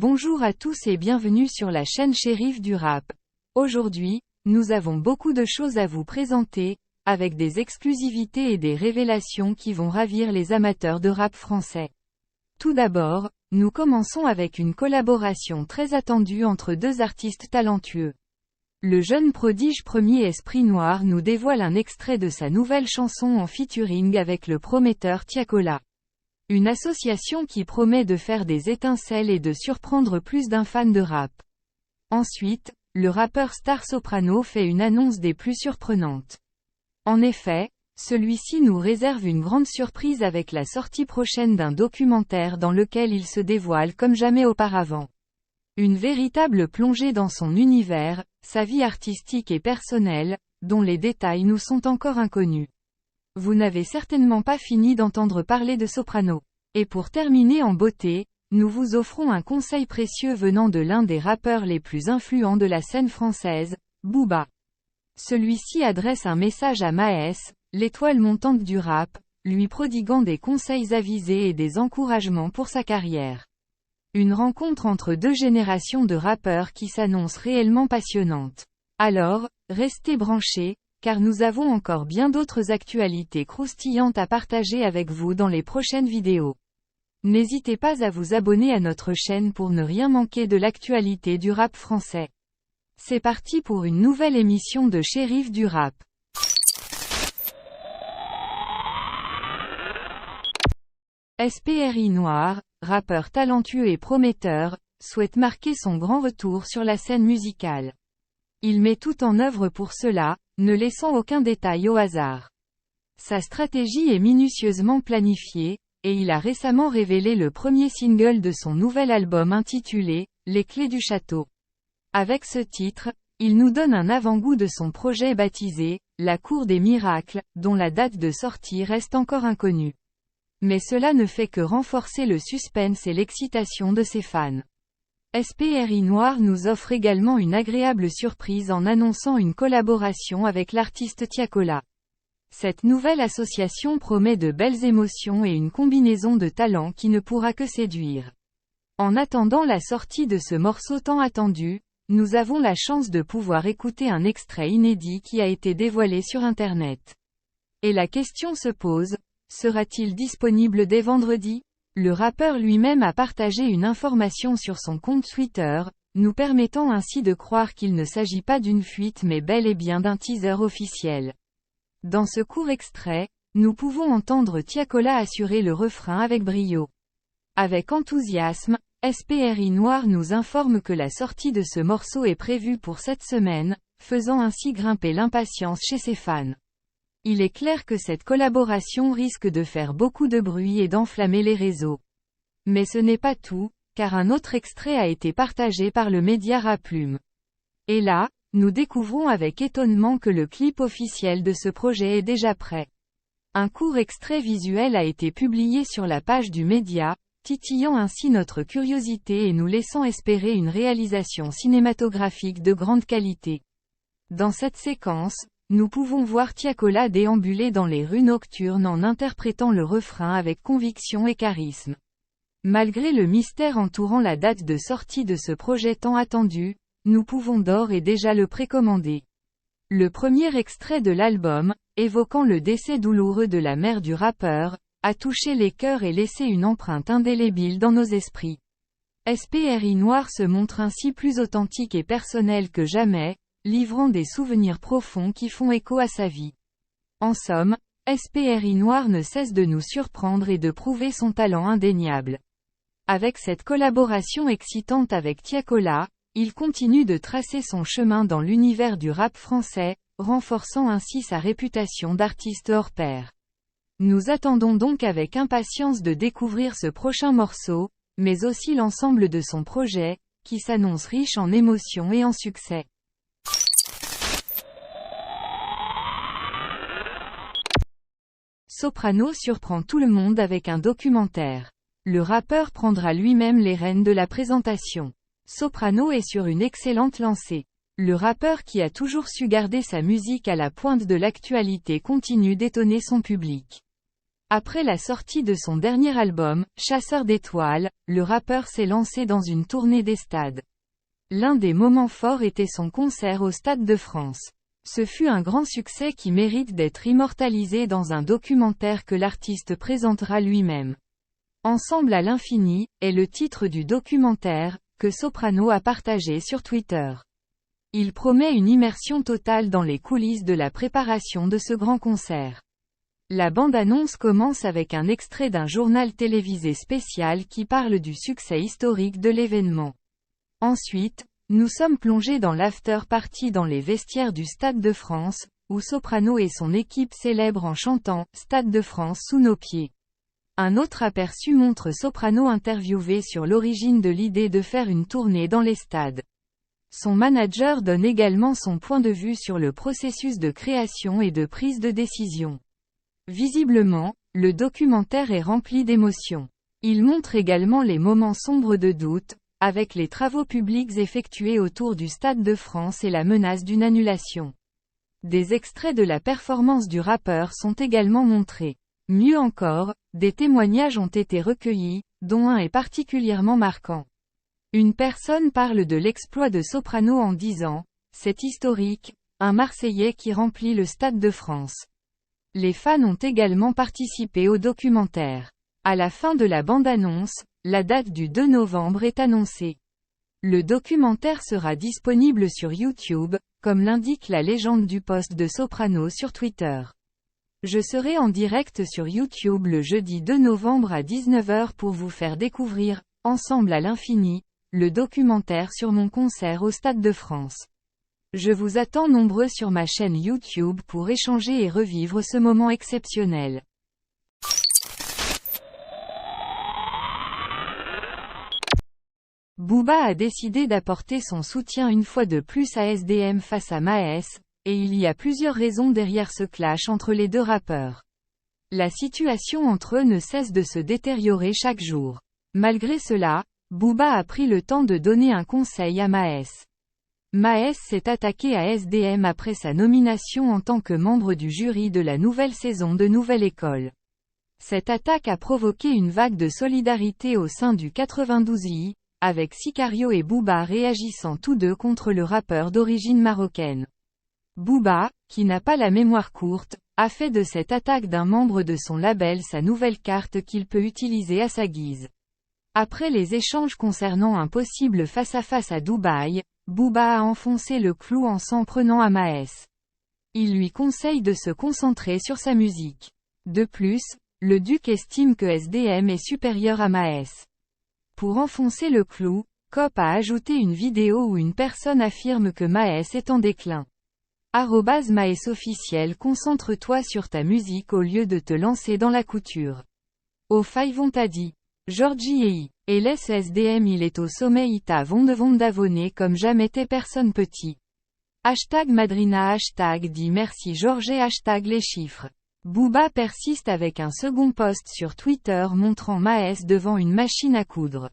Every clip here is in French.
Bonjour à tous et bienvenue sur la chaîne Shérif du Rap. Aujourd'hui, nous avons beaucoup de choses à vous présenter, avec des exclusivités et des révélations qui vont ravir les amateurs de rap français. Tout d'abord, nous commençons avec une collaboration très attendue entre deux artistes talentueux. Le jeune prodige Premier Esprit Noir nous dévoile un extrait de sa nouvelle chanson en featuring avec le prometteur Tiakola. Une association qui promet de faire des étincelles et de surprendre plus d'un fan de rap. Ensuite, le rappeur Star Soprano fait une annonce des plus surprenantes. En effet, celui-ci nous réserve une grande surprise avec la sortie prochaine d'un documentaire dans lequel il se dévoile comme jamais auparavant. Une véritable plongée dans son univers, sa vie artistique et personnelle, dont les détails nous sont encore inconnus. Vous n'avez certainement pas fini d'entendre parler de Soprano. Et pour terminer en beauté, nous vous offrons un conseil précieux venant de l'un des rappeurs les plus influents de la scène française, Booba. Celui-ci adresse un message à Maes, l'étoile montante du rap, lui prodiguant des conseils avisés et des encouragements pour sa carrière. Une rencontre entre deux générations de rappeurs qui s'annonce réellement passionnante. Alors, restez branchés, car nous avons encore bien d'autres actualités croustillantes à partager avec vous dans les prochaines vidéos. N'hésitez pas à vous abonner à notre chaîne pour ne rien manquer de l'actualité du rap français. C'est parti pour une nouvelle émission de Shérif du Rap. SPRI Noir, rappeur talentueux et prometteur, souhaite marquer son grand retour sur la scène musicale. Il met tout en œuvre pour cela, ne laissant aucun détail au hasard. Sa stratégie est minutieusement planifiée, et il a récemment révélé le premier single de son nouvel album intitulé « Les Clés du Château ». Avec ce titre, il nous donne un avant-goût de son projet baptisé « La Cour des Miracles », dont la date de sortie reste encore inconnue. Mais cela ne fait que renforcer le suspense et l'excitation de ses fans. SPRI Noir nous offre également une agréable surprise en annonçant une collaboration avec l'artiste Tiakola. Cette nouvelle association promet de belles émotions et une combinaison de talents qui ne pourra que séduire. En attendant la sortie de ce morceau tant attendu, nous avons la chance de pouvoir écouter un extrait inédit qui a été dévoilé sur Internet. Et la question se pose, sera-t-il disponible dès vendredi ? Le rappeur lui-même a partagé une information sur son compte Twitter, nous permettant ainsi de croire qu'il ne s'agit pas d'une fuite mais bel et bien d'un teaser officiel. Dans ce court extrait, nous pouvons entendre Tiakola assurer le refrain avec brio. Avec enthousiasme, SPRI Noir nous informe que la sortie de ce morceau est prévue pour cette semaine, faisant ainsi grimper l'impatience chez ses fans. Il est clair que cette collaboration risque de faire beaucoup de bruit et d'enflammer les réseaux. Mais ce n'est pas tout, car un autre extrait a été partagé par le média Raplume. Et là, nous découvrons avec étonnement que le clip officiel de ce projet est déjà prêt. Un court extrait visuel a été publié sur la page du média, titillant ainsi notre curiosité et nous laissant espérer une réalisation cinématographique de grande qualité. Dans cette séquence, nous pouvons voir Tiakola déambuler dans les rues nocturnes en interprétant le refrain avec conviction et charisme. Malgré le mystère entourant la date de sortie de ce projet tant attendu, nous pouvons d'ores et déjà le précommander. Le premier extrait de l'album, évoquant le décès douloureux de la mère du rappeur, a touché les cœurs et laissé une empreinte indélébile dans nos esprits. SPRI Noir se montre ainsi plus authentique et personnel que jamais, livrant des souvenirs profonds qui font écho à sa vie. En somme, SPRI Noir ne cesse de nous surprendre et de prouver son talent indéniable. Avec cette collaboration excitante avec Tiakola, il continue de tracer son chemin dans l'univers du rap français, renforçant ainsi sa réputation d'artiste hors pair. Nous attendons donc avec impatience de découvrir ce prochain morceau, mais aussi l'ensemble de son projet, qui s'annonce riche en émotions et en succès. Soprano surprend tout le monde avec un documentaire. Le rappeur prendra lui-même les rênes de la présentation. Soprano est sur une excellente lancée. Le rappeur qui a toujours su garder sa musique à la pointe de l'actualité continue d'étonner son public. Après la sortie de son dernier album, Chasseur d'étoiles, le rappeur s'est lancé dans une tournée des stades. L'un des moments forts était son concert au Stade de France. Ce fut un grand succès qui mérite d'être immortalisé dans un documentaire que l'artiste présentera lui-même. Ensemble à l'infini, est le titre du documentaire, que Soprano a partagé sur Twitter. Il promet une immersion totale dans les coulisses de la préparation de ce grand concert. La bande-annonce commence avec un extrait d'un journal télévisé spécial qui parle du succès historique de l'événement. Ensuite, nous sommes plongés dans l'after-party dans les vestiaires du Stade de France, où Soprano et son équipe célèbrent en chantant « Stade de France sous nos pieds ». Un autre aperçu montre Soprano interviewé sur l'origine de l'idée de faire une tournée dans les stades. Son manager donne également son point de vue sur le processus de création et de prise de décision. Visiblement, le documentaire est rempli d'émotions. Il montre également les moments sombres de doute, avec les travaux publics effectués autour du Stade de France et la menace d'une annulation. Des extraits de la performance du rappeur sont également montrés. Mieux encore, des témoignages ont été recueillis, dont un est particulièrement marquant. Une personne parle de l'exploit de Soprano en disant « C'est historique, un Marseillais qui remplit le Stade de France ». Les fans ont également participé au documentaire. À la fin de la bande-annonce, la date du 2 novembre est annoncée. Le documentaire sera disponible sur YouTube, comme l'indique la légende du post de Soprano sur Twitter. Je serai en direct sur YouTube le jeudi 2 novembre à 19 h pour vous faire découvrir, Ensemble à l'infini, le documentaire sur mon concert au Stade de France. Je vous attends nombreux sur ma chaîne YouTube pour échanger et revivre ce moment exceptionnel. Booba a décidé d'apporter son soutien une fois de plus à SDM face à Maes, et il y a plusieurs raisons derrière ce clash entre les deux rappeurs. La situation entre eux ne cesse de se détériorer chaque jour. Malgré cela, Booba a pris le temps de donner un conseil à Maes. Maes s'est attaqué à SDM après sa nomination en tant que membre du jury de la nouvelle saison de Nouvelle École. Cette attaque a provoqué une vague de solidarité au sein du 92i, avec Sicario et Booba réagissant tous deux contre le rappeur d'origine marocaine. Booba, qui n'a pas la mémoire courte, a fait de cette attaque d'un membre de son label sa nouvelle carte qu'il peut utiliser à sa guise. Après les échanges concernant un possible face-à-face à Dubaï, Booba a enfoncé le clou en s'en prenant à Maes. Il lui conseille de se concentrer sur sa musique. De plus, le duc estime que SDM est supérieur à Maes. Pour enfoncer le clou, Cop a ajouté une vidéo où une personne affirme que Maes est en déclin. @MaesOfficiel, concentre-toi sur ta musique au lieu de te lancer dans la couture. Au Faivon t'a dit. Georgie et laisse SDM il est au sommet il t'a d'abonnés comme jamais t'es personne petit. #Madrina dit merci Georges #les chiffres. Booba persiste avec un second post sur Twitter montrant Maes devant une machine à coudre.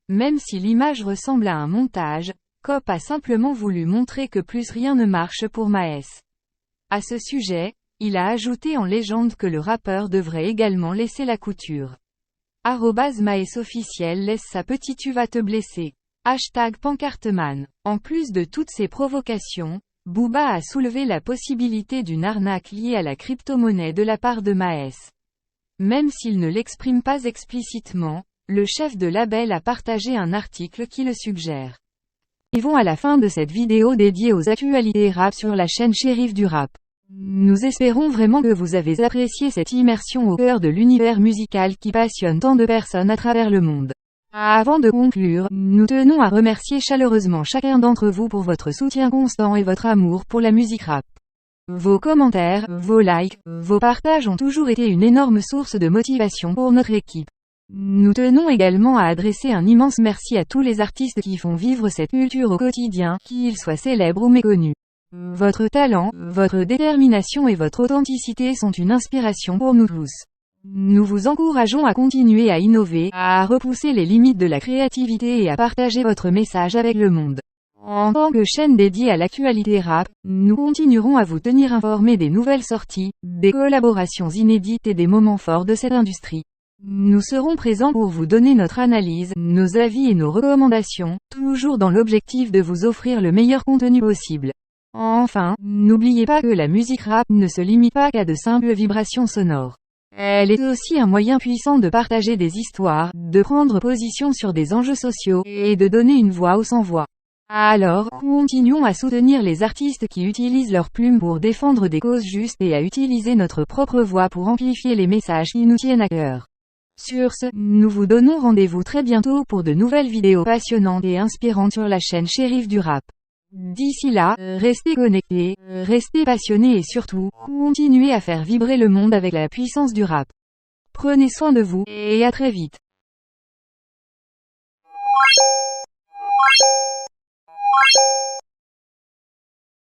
Même si l'image ressemble à un montage, Cop a simplement voulu montrer que plus rien ne marche pour Maes. À ce sujet, il a ajouté en légende que le rappeur devrait également laisser la couture. @MaesOfficiel laisse sa petite tu vas te blesser. #Pancarteman. En plus de toutes ces provocations, Booba a soulevé la possibilité d'une arnaque liée à la crypto-monnaie de la part de Maes. Même s'il ne l'exprime pas explicitement, le chef de label a partagé un article qui le suggère. Arrivons à la fin de cette vidéo dédiée aux actualités rap sur la chaîne Shérif du Rap. Nous espérons vraiment que vous avez apprécié cette immersion au cœur de l'univers musical qui passionne tant de personnes à travers le monde. Avant de conclure, nous tenons à remercier chaleureusement chacun d'entre vous pour votre soutien constant et votre amour pour la musique rap. Vos commentaires, vos likes, vos partages ont toujours été une énorme source de motivation pour notre équipe. Nous tenons également à adresser un immense merci à tous les artistes qui font vivre cette culture au quotidien, qu'ils soient célèbres ou méconnus. Votre talent, votre détermination et votre authenticité sont une inspiration pour nous tous. Nous vous encourageons à continuer à innover, à repousser les limites de la créativité et à partager votre message avec le monde. En tant que chaîne dédiée à l'actualité rap, nous continuerons à vous tenir informés des nouvelles sorties, des collaborations inédites et des moments forts de cette industrie. Nous serons présents pour vous donner notre analyse, nos avis et nos recommandations, toujours dans l'objectif de vous offrir le meilleur contenu possible. Enfin, n'oubliez pas que la musique rap ne se limite pas qu'à de simples vibrations sonores. Elle est aussi un moyen puissant de partager des histoires, de prendre position sur des enjeux sociaux, et de donner une voix aux sans-voix. Alors, continuons à soutenir les artistes qui utilisent leurs plumes pour défendre des causes justes et à utiliser notre propre voix pour amplifier les messages qui nous tiennent à cœur. Sur ce, nous vous donnons rendez-vous très bientôt pour de nouvelles vidéos passionnantes et inspirantes sur la chaîne Shérif du Rap. D'ici là, restez connectés, restez passionnés et surtout, continuez à faire vibrer le monde avec la puissance du rap. Prenez soin de vous, et à très vite.